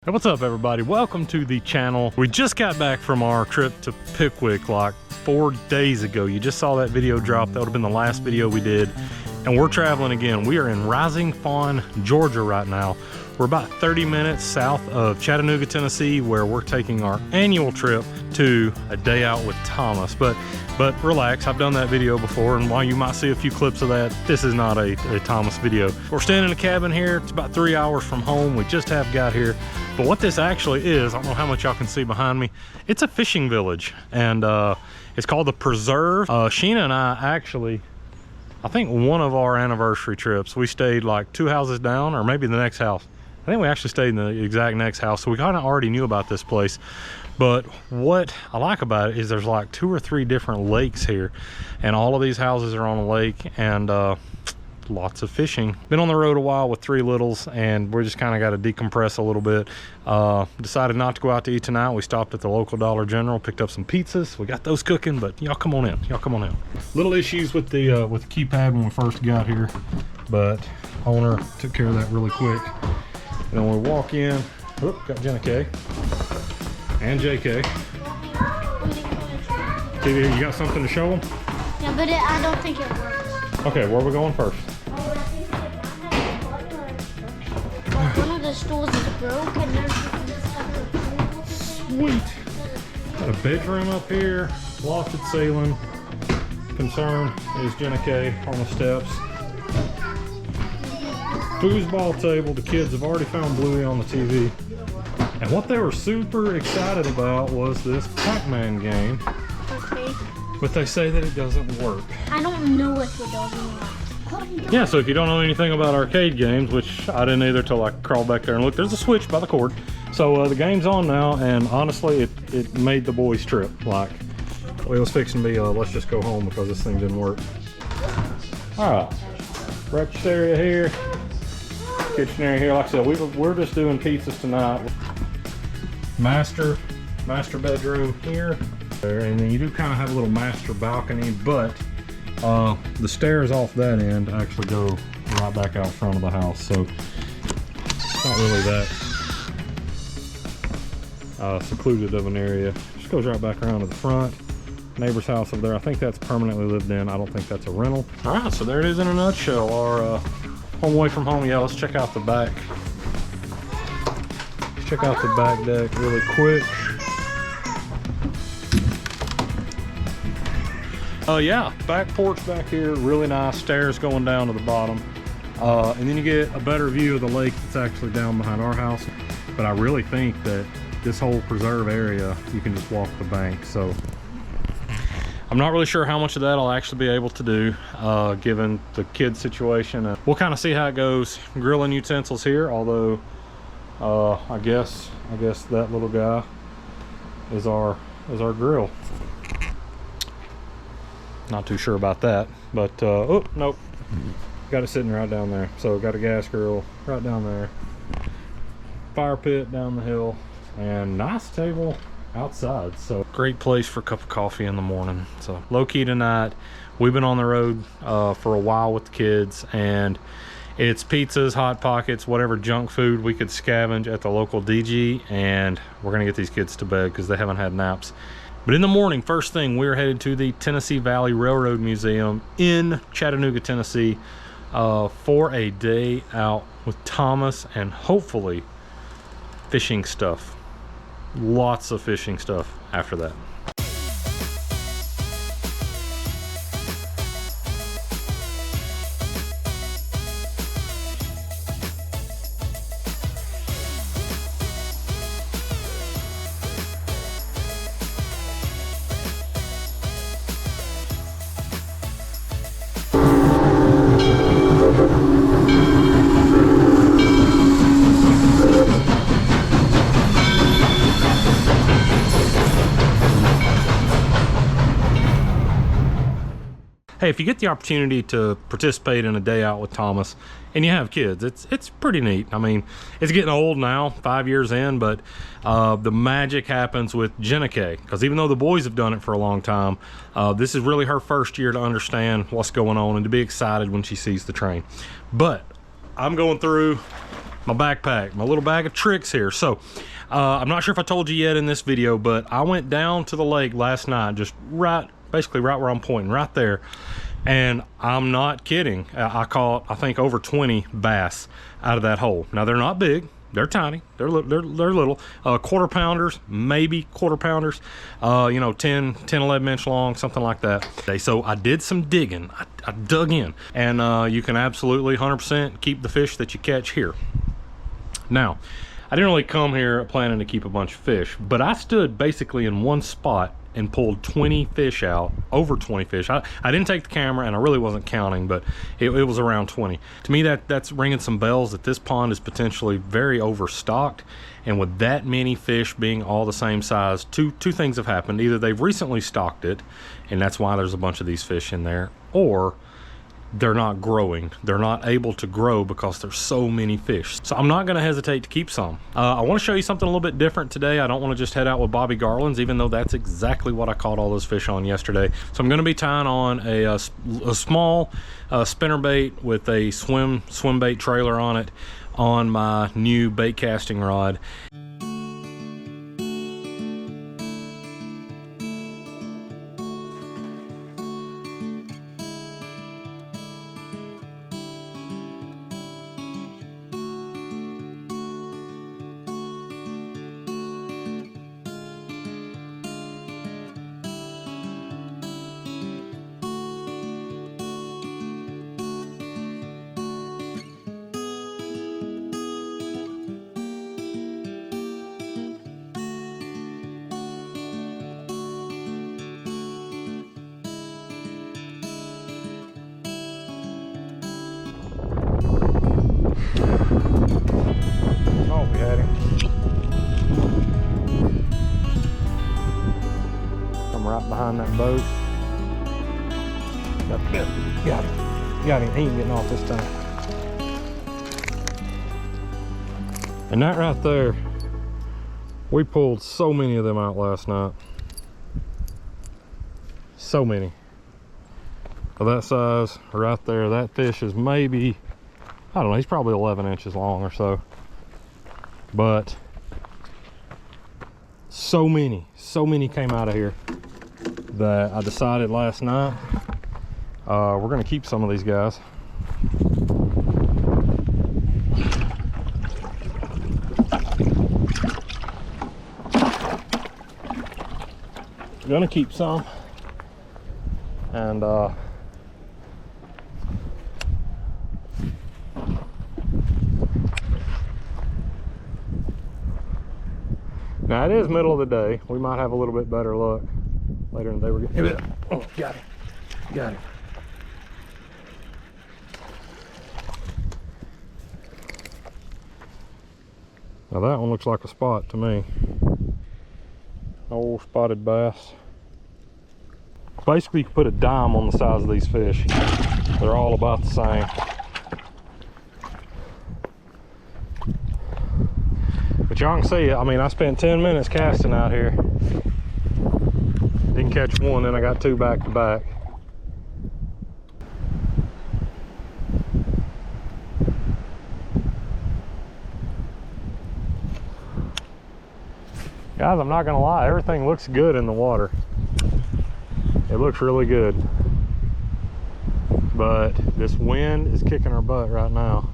Hey, what's up everybody? Welcome to the channel. We just got back from our trip to Pickwick like 4 days ago. You just saw that video drop. That would have been the last video we did. And we're traveling again. We are in Rising Fawn, Georgia right now. We're about 30 minutes south of Chattanooga, Tennessee, where we're taking our annual trip to A Day Out with Thomas. But relax, I've done that video before, and while you might see a few clips of that, this is not a Thomas video. We're staying in a cabin here. It's about 3 hours from home. We just have got here. But what this actually is, I don't know how much y'all can see behind me, it's a fishing village, and it's called The Preserve. Sheena and I actually, I think one of our anniversary trips, we stayed like 2 houses down, or maybe the next house. I think we actually stayed in the exact next house, so we kind of already knew about this place. But what I like about it is there's like 2 or 3 different lakes here, and all of these houses are on a lake, and lots of fishing. Been on the road a while with 3 littles, and we're just kind of got to decompress a little bit. Decided not to go out to eat tonight. We stopped at the local Dollar General, picked up some pizzas. We got those cooking, but y'all come on in. Y'all come on in. Little issues with the keypad when we first got here, but owner took care of that really quick. And then we walk in. Oop, got Jenna K and JK. TV, you got something to show them? Yeah, but I don't think it works. Okay, where are we going first? One of the stools is broke and there's Sweet. Got a bedroom up here, lofted ceiling. Concern is Jenna K on the steps. Foosball table. The kids have already found Bluey on the TV. And what they were super excited about was this Pac-Man game. okay. But they say that it doesn't work. I don't know if it doesn't work. Yeah, so if you don't know anything about arcade games, which I didn't either till I crawled back there and looked, there's a switch by the cord. So the game's on now, and honestly, it made the boys trip. Like, well, it was fixing to be, let's just go home because this thing didn't work. All right, breakfast area here, kitchen area here. Like I said, we're just doing pizzas tonight. Master bedroom here. And then you do kind of have a little master balcony, but the stairs off that end actually go right back out front of the house, so it's not really that secluded of an area. Just goes right back around to the front. Neighbor's house over there, I think that's permanently lived in. I don't think that's a rental. All right, so there it is in a nutshell, our home away from home. Yeah, let's check out the back. Check out the back deck really quick. Yeah, back porch back here, really nice. Stairs going down to the bottom. And then you get a better view of the lake that's actually down behind our house. But I really think that this whole preserve area, you can just walk the bank. So I'm not really sure how much of that I'll actually be able to do, given the kids situation. We'll kind of see how it goes. Grilling utensils here, although I guess that little guy is our grill. Not too sure about that, but oh nope, got it sitting right down there. So got a gas grill right down there, fire pit down the hill, and nice table outside. So great place for a cup of coffee in the morning. So low key tonight. We've been on the road for a while with the kids, and it's pizzas, hot pockets, whatever junk food we could scavenge at the local DG, and we're gonna get these kids to bed because they haven't had naps. But in the morning, first thing, we're headed to the Tennessee Valley Railroad Museum in Chattanooga, Tennessee, for a day out with Thomas, and hopefully fishing stuff. Lots of fishing stuff after that. Hey, if you get the opportunity to participate in A Day Out with Thomas and you have kids, it's pretty neat. I mean, it's getting old now, 5 years in, but the magic happens with Jenna K, because even though the boys have done it for a long time, this is really her first year to understand what's going on and to be excited when she sees the train. But I'm going through my backpack, my little bag of tricks here. So I'm not sure if I told you yet in this video, but I went down to the lake last night, just basically right where I'm pointing, right there. And I'm not kidding. I caught, I think, over 20 bass out of that hole. Now, they're not big. They're tiny. They're little. Quarter pounders, maybe quarter pounders. You know, 10, 11 inch long, something like that. So I did some digging. I dug in. And you can absolutely 100% keep the fish that you catch here. Now, I didn't really come here planning to keep a bunch of fish, but I stood basically in one spot and pulled 20 fish out, over 20 fish. I didn't take the camera, and I really wasn't counting, but it was around 20. To me, that's ringing some bells that this pond is potentially very overstocked. And with that many fish being all the same size, two things have happened. Either they've recently stocked it, and that's why there's a bunch of these fish in there, or they're not growing. They're not able to grow because there's so many fish. So I'm not going to hesitate to keep some. I want to show you something a little bit different today. I don't want to just head out with Bobby Garland's, even though that's exactly what I caught all those fish on yesterday. So I'm going to be tying on a small spinnerbait with a swim bait trailer on it on my new bait casting rod. Right behind that boat. Got him. He ain't getting off this time. And that right there, we pulled so many of them out last night. So many. Of that size right there, that fish is maybe, I don't know, he's probably 11 inches long or so. But so many came out of here that I decided last night we're gonna keep some of these guys. Gonna keep some, and now it is middle of the day. We might have a little bit better luck later in the day. We're getting it. Oh, got him. Now that one looks like a spot to me. Old spotted bass. Basically, you can put a dime on the size of these fish. They're all about the same. But y'all can see, I mean, I spent 10 minutes casting out here. Didn't catch one, then I got two back to back. Guys, I'm not gonna lie, everything looks good in the water. It looks really good. But this wind is kicking our butt right now.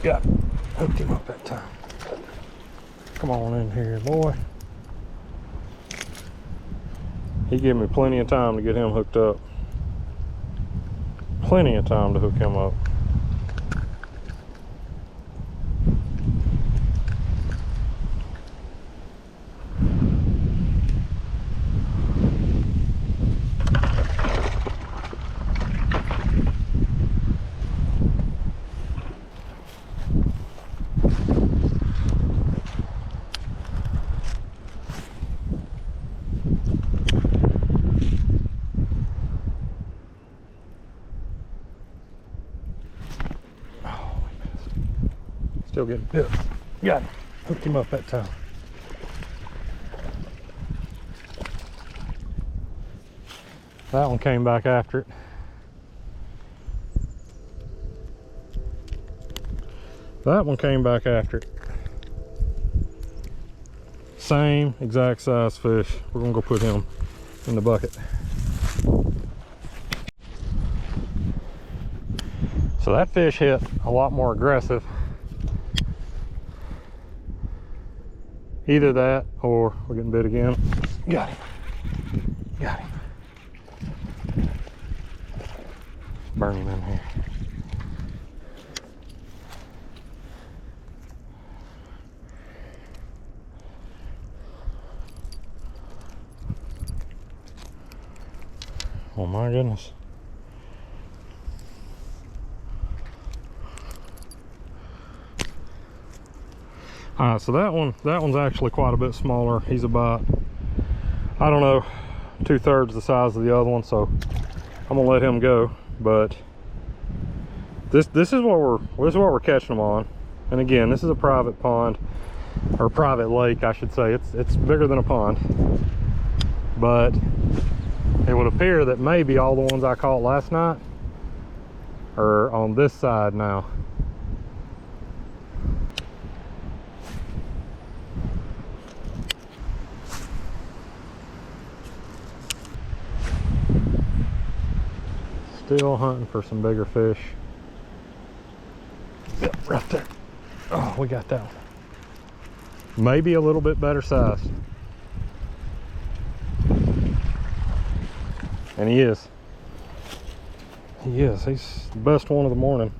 Got it. Hooked him up that time. Come on in here, boy. He gave me plenty of time to get him hooked up. Plenty of time to hook him up. Still getting pissed. Got him. Hooked him up that time. That one came back after it. That one came back after it. Same exact size fish. We're gonna go put him in the bucket. So that fish hit a lot more aggressive. Either that or we're getting bit again. Got him. Got him. Burn him in here. Oh my goodness. All right, so that one's actually quite a bit smaller. He's about, I don't know, 2/3 the size of the other one, so I'm gonna let him go. But this is what we're catching them on. And again, this is a private pond, or private lake, I should say. It's bigger than a pond, but it would appear that maybe all the ones I caught last night are on this side now. Still hunting for some bigger fish. Yep, right there. Oh, we got that one. Maybe a little bit better size. And he is. He is. He's the best one of the morning.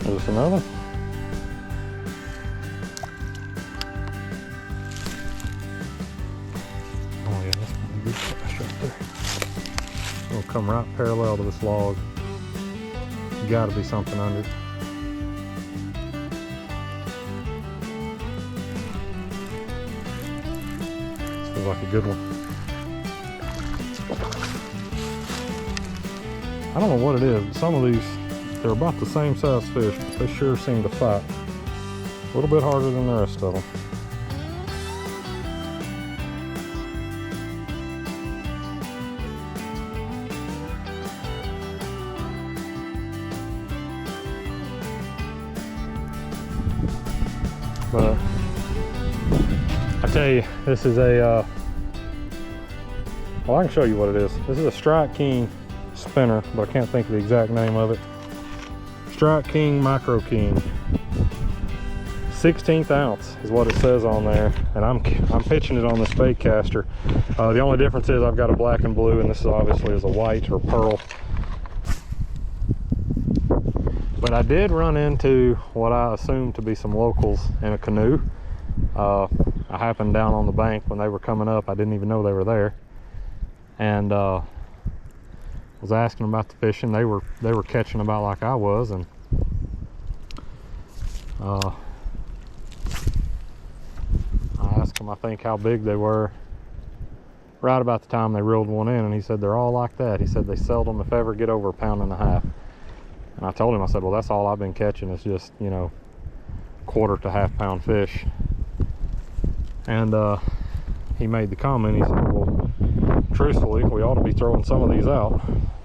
There's another. Oh yeah, that's a good fish right there. It'll come right parallel to this log. Gotta be something under it. This feels like a good one. I don't know what it is, but some of these, they're about the same size fish, but they sure seem to fight. A little bit harder than the rest of them. But I tell you, this is a, well, I can show you what it is. This is a Strike King spinner, but I can't think of the exact name of it. Strike King Micro King. 16th ounce is what it says on there, and I'm pitching it on this bait caster. The only difference is I've got a black and blue, and this is obviously is a white or pearl. But I did run into what I assumed to be some locals in a canoe. I happened down on the bank when they were coming up. I didn't even know they were there, and was asking about the fishing. They were catching about like I was, and I asked him, I think, how big they were right about the time they reeled one in, and he said they're all like that. He said they seldom, if ever, get over 1.5 pounds. And I told him, I said, well, that's all I've been catching is just, you know, 1/4 to 1/2 pound fish. And he made the comment, he said, well, truthfully, we ought to be throwing some of these out.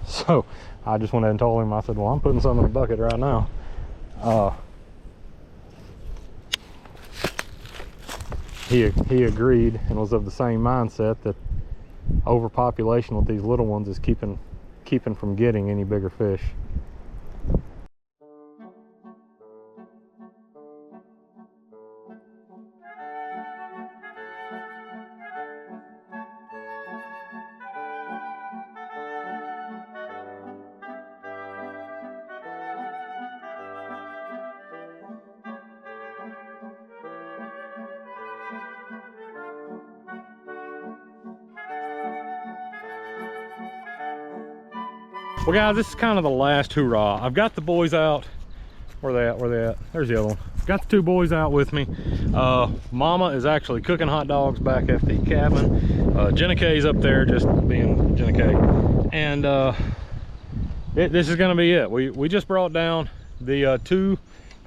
So I just went ahead and told him, I said, well, I'm putting some in the bucket right now. He agreed and was of the same mindset that overpopulation with these little ones is keeping from getting any bigger fish. Well, guys, this is kind of the last hoorah. I've got the boys out. Where they at? Where they at? There's the other one. Got the two boys out with me. Mama is actually cooking hot dogs back at the cabin. Jenna K's up there just being Jenna K. And this is gonna be it. We just brought down the two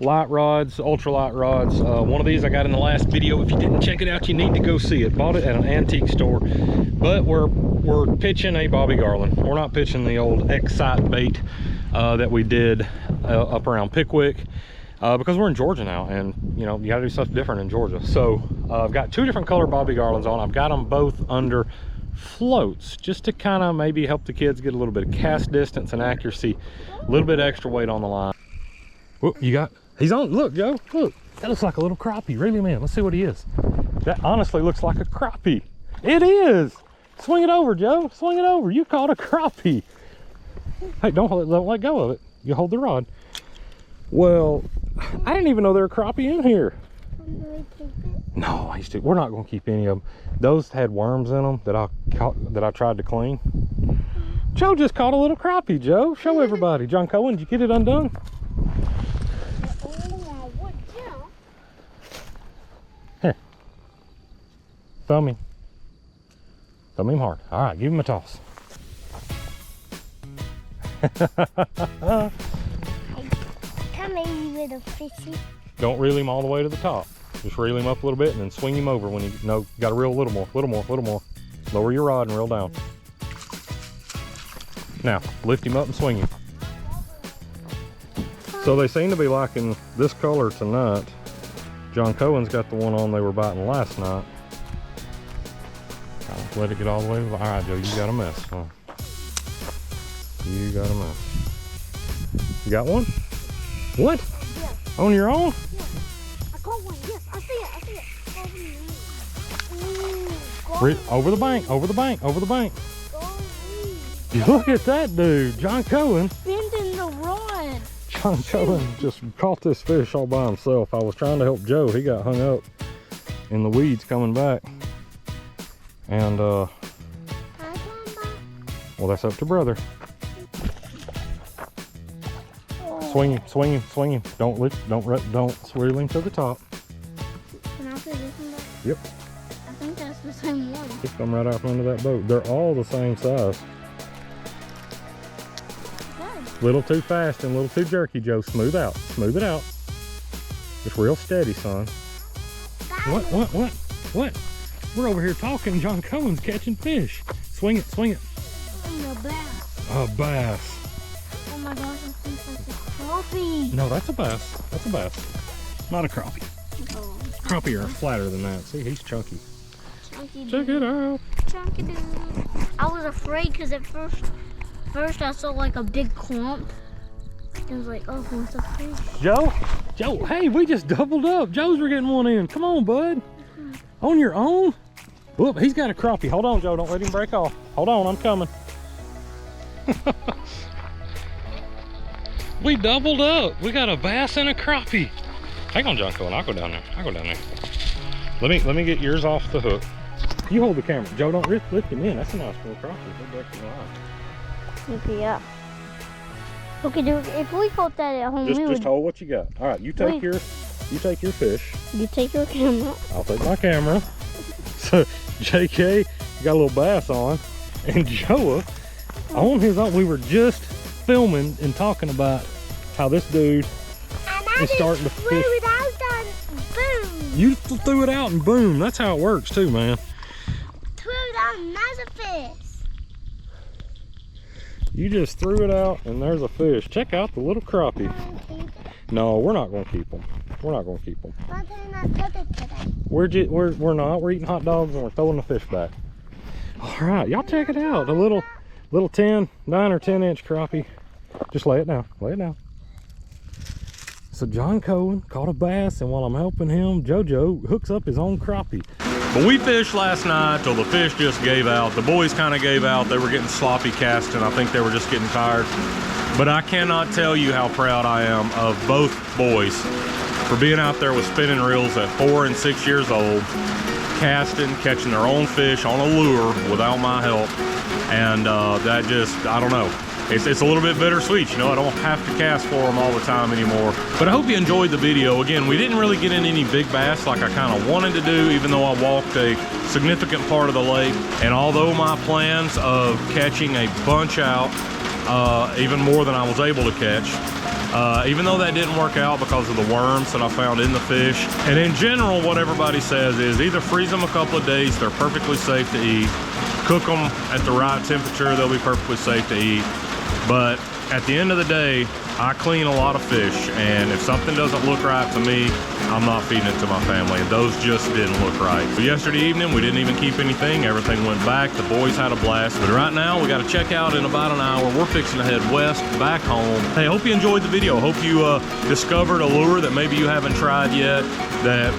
light rods, ultralight rods. One of these I got in the last video. If you didn't check it out, you need to go see it. Bought it at an antique store. But we're pitching a Bobby Garland. We're not pitching the old Excite bait that we did up around Pickwick, because we're in Georgia now, and you know, you gotta do stuff different in Georgia. So I've got two different color Bobby Garlands on. I've got them both under floats, just to kind of maybe help the kids get a little bit of cast distance and accuracy, a little bit extra weight on the line. Whoop, he's on. Look, Joe, look, that looks like a little crappie. Really, man, let's see what he is. That honestly looks like a crappie. It is. Swing it over, Joe, swing it over. You caught a crappie. Hey, don't let go of it. You hold the rod. Well, I didn't even know there were crappie in here. No, we're not going to keep any of them. Those had worms in them that I tried to clean. Joe just caught a little crappie. Joe, show everybody. John Cohen, did you get it undone? Here, thumb him hard. All right, give him a toss. Come in, little fishy. Don't reel him all the way to the top. Just reel him up a little bit and then swing him over when you got to reel a little more. Lower your rod and reel down. Now, lift him up and swing him. So they seem to be liking this color tonight. John Cohen's got the one on they were biting last night. I'll let it get all the way to the... All right, Joe, you got a mess, huh? You got a mess. You got one? What? Yes. On your own? Yes. I caught one. Yes, I see it. Over the bank, over the bank, over the bank. Go. Look at that dude, John Cohen. Bending the rod. John Cohen just caught this fish all by himself. I was trying to help Joe. He got hung up in the weeds coming back. And well, that's up to brother. Swing him, swing him, swing him. Don't swirl him to the top. Can I put this one back? Yep. I think that's the same one. Just come right out from under that boat. They're all the same size. Good. Little too fast and a little too jerky, Joe. Smooth out. Smooth it out. Just real steady, son. What? We're over here talking. John Cohen's catching fish. Swing it, swing it. A bass. A bass. Oh my gosh, I think that's a crappie. No, that's a bass. That's a bass. Not a crappie. Oh, Crappie are flatter than that. See, he's chunky. chunky Check dude. it out. Chunky dude. I was afraid because at first I saw like a big clump. I was like, oh, what's a fish? Joe, hey, we just doubled up. Joe's were getting one in. Come on, bud. On your own? Whoop, he's got a crappie. Hold on, Joe, don't let him break off. Hold on, I'm coming. We doubled up. We got a bass and a crappie. Hang on, John Cohen, I'll go down there. Let me get yours off the hook. You hold the camera. Joe, don't lift him in. That's a nice little crappie. They're breaking the line. Okay, yeah. Okay, dude, if we caught that at home, Just hold what you got. All right, you take your fish. You take your camera. I'll take my camera. So JK got a little bass on, and Joa on his own. We were just filming and talking about how this dude is starting to fish. It out and boom. You threw it out and boom. That's how it works too, man. Threw it out and there's a fish. You just threw it out and there's a fish. Check out the little crappie. No, we're not going to keep them. We're not going to keep them. But they're not good today. We're not. We're eating hot dogs and we're throwing the fish back. All right, y'all check it out. A little 9 or 10 inch crappie. Just lay it down. Lay it down. So John Cohen caught a bass, and while I'm helping him, JoJo hooks up his own crappie. But we fished last night till the fish just gave out. The boys kind of gave out. They were getting sloppy casting. I think they were just getting tired. But I cannot tell you how proud I am of both boys for being out there with spinning reels at 4 and 6 years old, casting, catching their own fish on a lure without my help. And that just, I don't know. it's a little bit bittersweet. You know, I don't have to cast for them all the time anymore. But I hope you enjoyed the video. Again, we didn't really get in any big bass like I kind of wanted to do, even though I walked a significant part of the lake. And although my plans of catching a bunch out, even more than I was able to catch, even though that didn't work out because of the worms that I found in the fish. And in general, what everybody says is either freeze them a couple of days, they're perfectly safe to eat. Cook them at the right temperature, they'll be perfectly safe to eat. But at the end of the day, I clean a lot of fish, and if something doesn't look right to me, I'm not feeding it to my family, and those just didn't look right. So yesterday evening, we didn't even keep anything. Everything went back. The boys had a blast. But right now, we got to check out in about an hour. We're fixing to head west, back home. Hey, hope you enjoyed the video. Hope you discovered a lure that maybe you haven't tried yet, that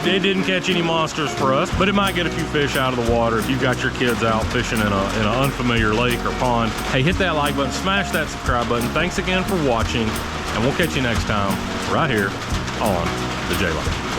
it didn't catch any monsters for us, but it might get a few fish out of the water if you've got your kids out fishing in an unfamiliar lake or pond. Hey, hit that like button, smash that subscribe button. Thanks again for watching, and we'll catch you next time right here on the J Life.